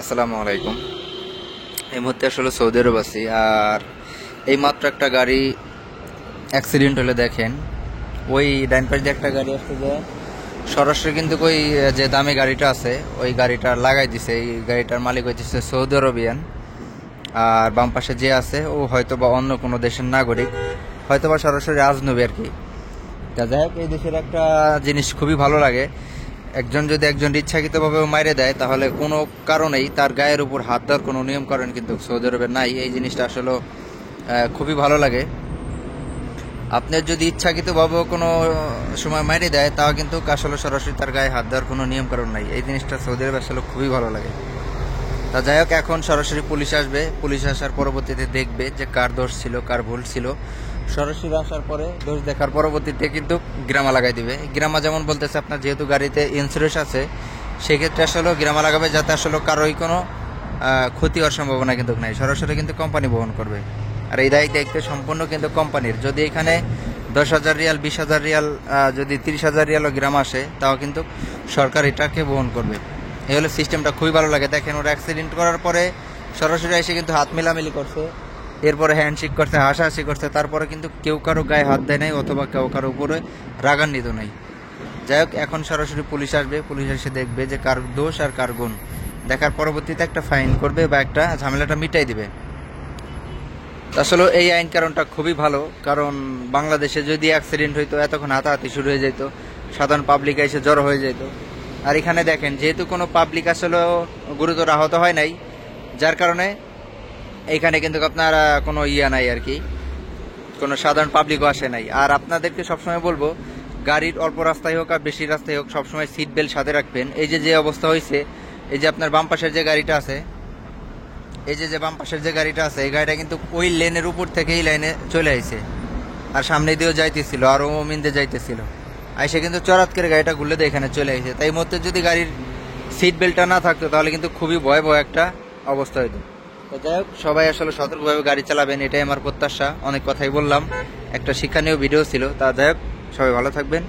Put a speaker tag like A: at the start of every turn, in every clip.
A: আসসালামু আলাইকুম। এই মুহূর্তে আসলে সৌদি আরব আছি, আর এই মাত্র একটা গাড়ি অ্যাক্সিডেন্ট হলে দেখেন, ওই ডাইন পাশ দিয়ে একটা গাড়ি আসতে যায় সরাসরি কিন্তু ওই যে দামি গাড়িটা আছে ওই গাড়িটা লাগাই দিছে। এই গাড়িটার মালিক হইতেছে সৌদি আরবিয়ান, আর বাম পাশে যে আছে ও হয়তো বা অন্য কোনো দেশের নাগরিক, হয়তো বা সরাসরি আজনবী আর কি। তা যাই হোক, এই দেশের একটা জিনিস খুবই ভালো লাগে, একজন যদি একজন ইচ্ছাকৃতভাবে মাইরে দেয় তাহলে কোনো কারণেই তার গায়ের উপর হাত দেওয়ার কোনো নিয়মকানুন কিন্তু সৌদি আরবে নাই। এই জিনিসটা আসলে খুবই ভালো লাগে। আপনার যদি ইচ্ছাকৃতভাবে কোনো সময় মাইরে দেয় তাও কিন্তু আসলে সরাসরি তার গায়ে হাত দেওয়ার কোনো নিয়মকানুন নাই। এই জিনিসটা সৌদি আরবে আসলে খুবই ভালো লাগে। তা যাই হোক, এখন সরাসরি পুলিশ আসবে, পুলিশ আসার পরবর্তীতে দেখবে যে কার দোষ ছিল কার ভুল ছিল। সরাসরি আসার পরে দোষ দেখার পরবর্তীতে কিন্তু গ্রামা লাগাই দিবে। গ্রামা যেমন বলতেছে, আপনার যেহেতু গাড়িতে ইন্স্যুরেন্স আছে সেক্ষেত্রে আসলে গ্রামা লাগাবে, যাতে আসলে কারোই কোনো ক্ষতি হওয়ার সম্ভাবনা কিন্তু নাই। সরাসরি কিন্তু কোম্পানি বহন করবে, আর এই দায়িত্ব সম্পূর্ণ কিন্তু কোম্পানির। যদি এখানে 10,000 রিয়াল, 20,000 রিয়াল, যদি 30,000 রিয়ালও গ্রাম আসে তাও কিন্তু সরকার এটাকে বহন করবে। এই হলো সিস্টেমটা, খুবই ভালো লাগে। দেখেন, ওরা অ্যাক্সিডেন্ট করার পরে সরাসরি এসে কিন্তু হাত মেলামেলি করছে, এরপরে হ্যান্ডশেক করছে, হাসাহাসি করছে, তারপরে কিন্তু কেউ কারো গায়ে হাত দেয় নাই অথবা কেউ কারো উপরে রাগান্বিত নাই। যাই হোক, এখন সরাসরি পুলিশ আসবে, পুলিশ এসে দেখবে যে কার দোষ আর কার গুণ, দেখার পরবর্তীতে একটা ফাইন করবে বা একটা ঝামেলাটা মিটাই দিবে। আসলে এই আইন কারণটা খুবই ভালো, কারণ বাংলাদেশে যদি অ্যাক্সিডেন্ট হইতো এতক্ষণ হাতাহাতি শুরু হয়ে যেত, সাধারণ পাবলিক এসে জড়ো হয়ে যেত। আর এখানে দেখেন, যেহেতু কোনো পাবলিক আসলে গুরুতর আহত হয় নাই, যার কারণে এইখানে কিন্তু আপনার কোনো নাই আর কি, কোনো সাধারণ পাবলিকও আসে নাই। আর আপনাদেরকে সবসময় বলবো, গাড়ির অল্প রাস্তায় হোক আর বেশি রাস্তায় হোক সবসময় সিট বেল্ট সাথে রাখবেন। এই যে অবস্থা হয়েছে, এই যে আপনার বাম পাশের যে গাড়িটা আছে, এই যে বাম পাশের যে গাড়িটা আছে, এই গাড়িটা কিন্তু ওই লেনের উপর থেকে এই লাইনে চলে আইছে, আর সামনে দিয়েও যাইতেছিল, আর ও মিন্দে যাইতেছিল, আইসে কিন্তু চরাত করে গাড়িটা ঘুরলে দিয়ে এখানে চলে আইছে। তাই মধ্যে যদি গাড়ির সিট বেল্টটা না থাকতো তাহলে কিন্তু খুবই ভয়াবহ একটা অবস্থা হইতো। তো যাই হোক, সবাই আসলে সতর্কভাবে গাড়ি চালাবেন, এটাই আমার প্রত্যাশা। অনেক কথাই বললাম, একটা শিক্ষণীয় ভিডিও ছিল। তা যাই হোক, সবাই ভালো থাকবেন।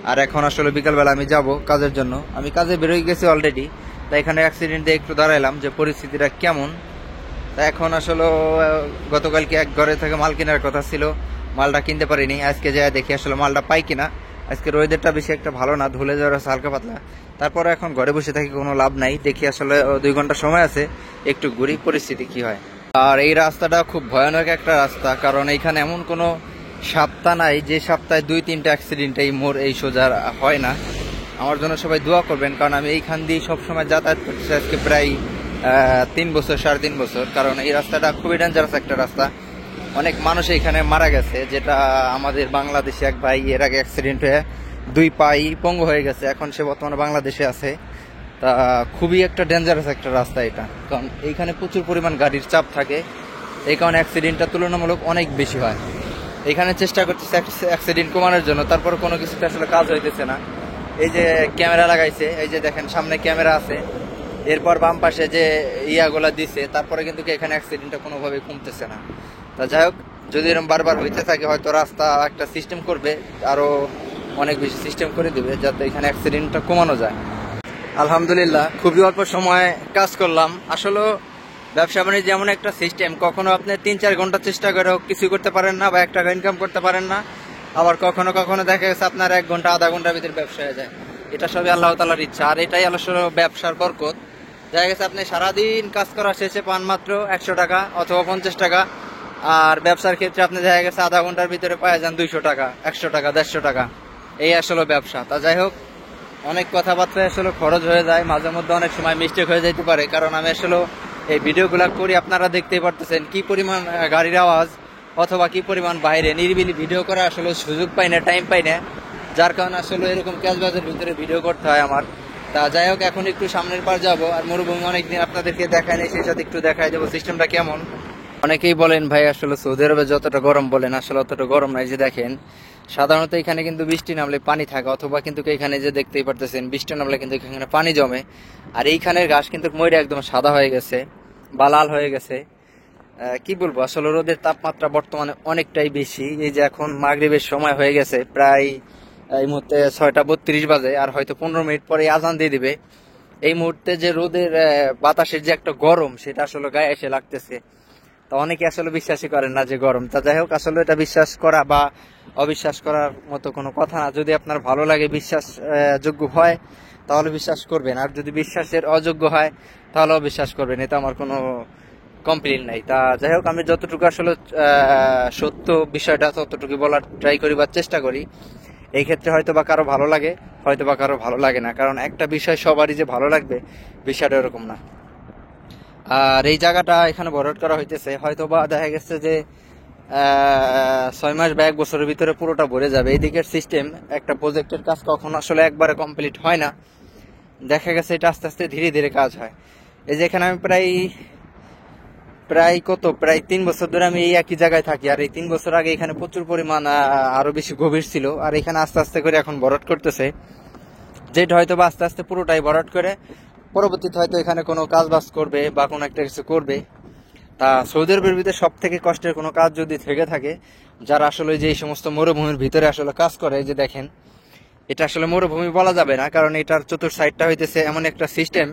A: আর এখন আসলে বিকালবেলা আমি যাব কাজের জন্য, আমি কাজে বেরোয় গেছি অলরেডি। তাই এখানে অ্যাক্সিডেন্ট দিয়ে একটু দাঁড়াইলাম যে পরিস্থিতিটা কেমন। তা এখন আসলে গতকালকে এক ঘরে থেকে মাল কেনার কথা ছিল, মালটা কিনতে পারিনি। আজকে যাই দেখি আসলে মালটা পাই কিনা। আজকে ওয়েদারটা বেশি একটা ভালো না, ধুলে যাওয়ার আছে হালকা পাতলা। তারপরে এখন ঘরে বসে থাকি কোনো লাভ নাই, দেখি আসলে 2 ঘন্টা সময় আছে, একটু ঘুরি, পরিস্থিতি কি হয়। আর এই রাস্তাটা খুব ভয়ানক একটা রাস্তা, কারণ এইখানে এমন কোনো সপ্তাহ নাই যে সপ্তাহে 2-3টা অ্যাক্সিডেন্ট এই মোড় এই সোজা হয় না। আমার জন্য সবাই দোয়া করবেন, কারণ আমি এইখান দিয়ে সবসময় যাতায়াত করতেছি আজকে প্রায় 3 বছর, 3.5 বছর। কারণ এই রাস্তাটা খুবই ডেঞ্জারাস একটা রাস্তা, অনেক মানুষ এখানে মারা গেছে। যেটা আমাদের বাংলাদেশে এক ভাই এর আগে অ্যাক্সিডেন্ট হয়ে 2 পাই পঙ্গু হয়ে গেছে, এখন সে বর্তমানে বাংলাদেশে আছে। তা খুবই একটা ডেঞ্জারাস একটা রাস্তা এটা, কারণ এইখানে প্রচুর পরিমাণ গাড়ির চাপ থাকে, এই কারণে অ্যাক্সিডেন্টটা তুলনামূলক অনেক বেশি হয়। এখানে চেষ্টা করতেছে অ্যাক্সিডেন্ট কমানোর জন্য, তারপর কোনো কিছুতে আসলে কাজ হইতেছে না। এই যে ক্যামেরা লাগাইছে, এই যে দেখেন সামনে ক্যামেরা আছে, এরপর বাম পাশে যে ইয়াগুলা দিছে, তারপরে কিন্তু এখানে অ্যাক্সিডেন্টটা কোনোভাবেই কমতেছে না। তা যাই হোক, যদি এরকম বারবার হইতে থাকে হয়তো রাস্তা একটা সিস্টেম করবে, আরো অনেক বেশি সিস্টেম করে দিবে যাতে এখানে অ্যাক্সিডেন্টটা কমানো যায়। আলহামদুলিল্লাহ, খুবই অল্প সময় কাজ করলাম। আসলে ব্যবসা বাণিজ্য যেমন একটা সিস্টেম, কখনো আপনি 3-4 ঘন্টা চেষ্টা করেও কিছু করতে পারেন না বা 1 টাকা ইনকাম করতে পারেন না, আবার কখনো কখনো দেখা গেছে আপনার 1 ঘন্টা, আধা ঘন্টার ভিতরে ব্যবসা হয়ে যায়। এটা সবই আল্লাহ তাআলার ইচ্ছা, আর এটাই আসলে ব্যবসার বরকত। দেখা গেছে আপনি সারাদিন কাজ করার শেষে পান মাত্র 100 টাকা অথবা 50 টাকা, আর ব্যবসার ক্ষেত্রে আপনি দেখা গেছে আধা ঘন্টার ভিতরে পাওয়া যান 200 টাকা, 100 টাকা, 150 টাকা। এই আসলে ব্যবসা। তা যাই হোক, অনেক কথাবার্তা আসলে খরচ হয়ে যায়, মাঝে মধ্যে অনেক সময় মিস্টেক হয়ে যেতে পারে, কারণ আমি আসলে এই ভিডিওগুলো করি, আপনারা দেখতেই পারতেছেন কি পরিমাণ গাড়ির আওয়াজ অথবা কি পরিমাণ বাইরে নিরিবিলি ভিডিও করা আসলে সুযোগ পাই না, টাইম পাই না, যার কারণে আসলে এরকম ক্যাশবাজের ভিতরে ভিডিও করতে হয় আমার। তা যাই হোক, এখন একটু সামনের পার যাবো, আর মরুভূমি অনেকদিন আপনাদেরকে দেখায় নেই, সেই সাথে একটু দেখাই দেবো সিস্টেমটা কেমন। অনেকেই বলেন ভাই আসলে সৌদি আরবে যতটা গরম বলেন, আসলে অতটা গরম নাই। যে দেখেন, সাধারণত এখানে কিন্তু বৃষ্টি নামলে পানি থাকে, অথবা কিন্তু এখানে যে দেখতেই পারতেছেন বৃষ্টি নামলে কিন্তু এখানে পানি জমে, আর এইখানের ঘাস কিন্তু ময়ূরে একদম সাদা হয়ে গেছে বা লাল হয়ে গেছে। কি বলবো, আসলে রোদের তাপমাত্রা বর্তমানে অনেকটাই বেশি। এই যে এখন মাগরিবের সময় হয়ে গেছে, প্রায় এই মুহূর্তে 6টা 32 বাজে, আর হয়তো 15 মিনিট পরে আজান দিয়ে দিবে। এই মুহূর্তে যে রোদের বাতাসের যে একটা গরম, সেটা আসলে গায়ে এসে লাগতেছে। তো অনেকে আসলে বিশ্বাসই করেন না যে গরম। তা যাই হোক, আসলে এটা বিশ্বাস করা বা অবিশ্বাস করার মতো কোনো কথা না। যদি আপনার ভালো লাগে, বিশ্বাস যোগ্য হয়, তাহলে বিশ্বাস করবেন, আর যদি বিশ্বাসের অযোগ্য হয় তাহলে অবিশ্বাস করবেন। এটা আমার কোনো কমপ্লেন নাই। তা যাই হোক, আমি যতটুকু আসলে সত্য বিষয়টা ততটুকু বলার ট্রাই করি বা চেষ্টা করি। এই ক্ষেত্রে হয়তো বা কারো ভালো লাগে, হয়তো বা কারো ভালো লাগে না, কারণ একটা বিষয় সবারই যে ভালো লাগবে বিষয়টা এরকম না। আর এই জায়গাটা এখানে ভরাট করা হইতেছে, হয়তো বা দেখা গেছে যে 6 মাস বা 1 বছরের ভিতরে পুরোটা ভরে যাবে। এই দিকের সিস্টেম, একটা প্রজেক্টের কাজ কখনো আসলে একবারে কমপ্লিট হয় না, দেখা গেছে এটা আস্তে আস্তে ধীরে ধীরে কাজ হয়। এই যে এখানে আমি প্রায় 3 বছর ধরে আমি এই একই জায়গায় থাকি। আর এই 3 বছর আগে এখানে প্রচুর পরিমাণ আরো বেশি গভীর ছিল, আর এখানে আস্তে আস্তে করে এখন ভরাট করতেছে, যেটা হয়তো বা আস্তে আস্তে পুরোটাই ভরাট করে পরবর্তীতে হয়তো এখানে কোনো কাজ বাজ করবে বা কোনো একটা কিছু করবে। তা সৌদি আরবের ভিতরে সব থেকে কষ্টের কোনো কাজ যদি থেকে থাকে, যারা আসলে যে এই সমস্ত মরুভূমির ভিতরে আসলে কাজ করে, যে দেখেন এটা আসলে মরুভূমি বলা যাবে না, কারণ এটার চতুর্থ সাইডটা হইতেছে এমন একটা সিস্টেম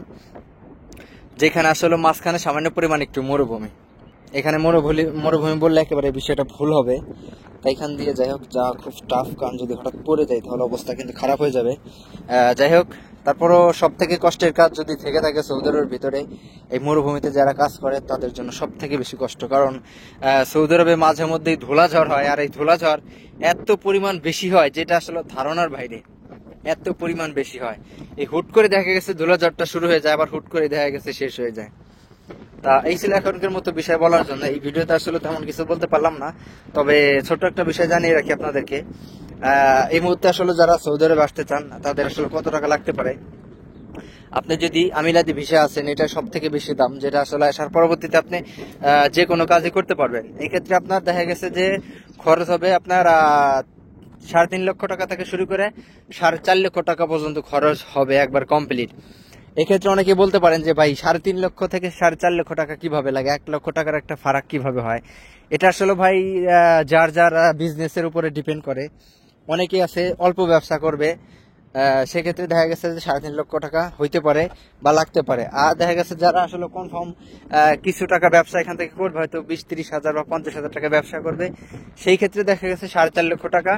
A: যেখানে আসলে মাঝখানে সামান্য পরিমাণ একটু মরুভূমি। এখানে মরুভূমি বললে একেবারে বিষয়টা ভুল হবে। তাই এখান দিয়ে যাই হোক যা খুব টাফ, কারণ যদি হঠাৎ পড়ে যায় তাহলে অবস্থা কিন্তু খারাপ হয়ে যাবে। যাই হোক, তারপরও সব থেকে কষ্টের কাজ যদি থেকে থাকে সৌদি আরবের ভিতরে, এই মরুভূমিতে যারা কাজ করে তাদের জন্য সব থেকে বেশি কষ্ট। কারণ সৌদি আরবে মাঝে মধ্যেই ধুলাঝড় হয়, আর এই ধুলাঝড় এত পরিমাণ বেশি হয় যেটা আসলে ধারণার বাইরে, এত পরিমাণ বেশি হয়। এই হুট করে দেখা গেছে ধুলাঝড়টা শুরু হয়ে যায়, আবার হুট করে দেখা গেছে শেষ হয়ে যায়। তা এই ছিল এখনকার মতো বিষয় বলার জন্য। এই ভিডিওতে আসলে তেমন কিছু বলতে পারলাম না, তবে ছোট্ট একটা বিষয় জানিয়ে রাখি আপনাদেরকে। এই মুহূর্তে আসলে যারা সৌদি আরবে আসতে চান তাদের আসলে কত টাকা লাগতে পারে। আপনি যদি আমিলাদি ভিসা আছেন, এটা সব থেকে বেশি দাম, যেটা আসলে আসার পরবর্তীতে আপনি যে কোনো কাজই করতে পারবেন। এই ক্ষেত্রে আপনার দেখা গেছে যে খরচ হবে আপনার 3.5 লক্ষ টাকা থেকে শুরু করে 4.5 লক্ষ টাকা পর্যন্ত খরচ হবে একবার কমপ্লিট। এক্ষেত্রে অনেকে বলতে পারেন যে ভাই 3.5 লক্ষ থেকে 4.5 লক্ষ টাকা কিভাবে লাগে, 1 লক্ষ টাকার একটা ফারাক কিভাবে হয়। এটা আসলে ভাই যার যার বিজনেসের উপরে ডিপেন্ড করে। অনেকে আছে অল্প ব্যবসা করবে, সেক্ষেত্রে দেখা গেছে যে 3.5 লক্ষ টাকা হইতে পারে বা লাগতে পারে। আর দেখা গেছে যারা আসলে কনফার্ম কিছু টাকা ব্যবসা এখান থেকে করবে, হয়তো 20-30 হাজার বা 50,000 টাকা ব্যবসা করবে, সেই ক্ষেত্রে দেখা গেছে 4.5 লক্ষ টাকা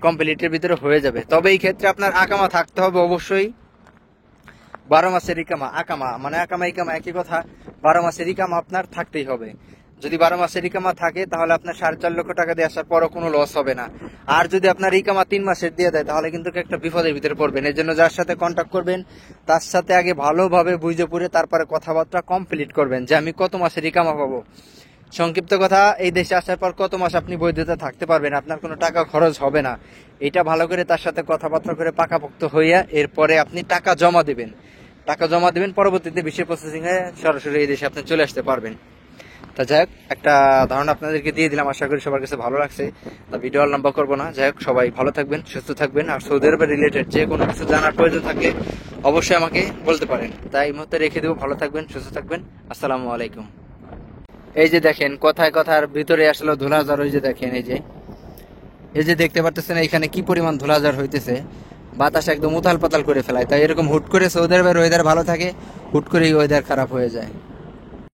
A: কমপ্লিটের ভিতরে হয়ে যাবে। তবে এই ক্ষেত্রে আপনার আকামা থাকতে হবে অবশ্যই। 12 মাসের আকামা মানে আকামা ইকামা একই কথা, 12 মাসের ইকামা আপনার থাকতেই হবে। যদি 12 মাসের ইকামা থাকে তাহলে আপনার 4.5 লক্ষ টাকা দিয়ে আসার পরও কোনো লস হবে না। আর যদি আপনার ইকামা 3 মাসের দিয়ে দেয় তাহলে কিন্তু একটা বিপদের ভিতরে পড়বেন। এর জন্য যার সাথে কন্ট্যাক্ট করবেন তার সাথে আগে ভালোভাবে বুঝে পড়ে তারপরে কথাবার্তা কমপ্লিট করবেন যে আমি কত মাসের ইকামা পাবো। সংক্ষিপ্ত কথা, এই দেশে আসার পর কত মাস আপনি বৈধতা থাকতে পারবেন, আপনার কোনো টাকা খরচ হবে না। এটা ভালো করে তার সাথে কথাবার্তা করে পাকাপোক্ত হইয়া এরপরে আপনি টাকা জমা দেবেন, পরবর্তীতে ভিসা প্রসেসিং এ সরাসরি এই দেশে আপনি চলে আসতে পারবেন। তা যাই হোক, একটা ধারণা আপনাদেরকে দিয়ে দিলাম, আশা করি সবার কাছে ভালো লাগছে। তা ভিডিও লম্বা করবো না। যাই হোক, সবাই ভালো থাকবেন, সুস্থ থাকবেন। আর সৌদি আরবের রিলেটেড যে কোনো কিছু জানার প্রয়োজন থাকলে অবশ্যই আমাকে বলতে পারেন। তাই এই মুহূর্তে রেখে দেবো। ভালো থাকবেন, সুস্থ থাকবেন। আসসালামু আলাইকুম। এই যে দেখেন কথার ভিতরে আসলে ধুলাঝড়, ওই যে দেখেন এই যে দেখতে পারতেছেন এখানে কি পরিমাণ ধুলাঝড় হইতেছে, বাতাস একদম উথাল পাতাল করে ফেলায়। তাই এরকম হুট করে সৌদি আরবের ওয়েদার ভালো থাকে, হুট করেই ওয়েদার খারাপ হয়ে যায়।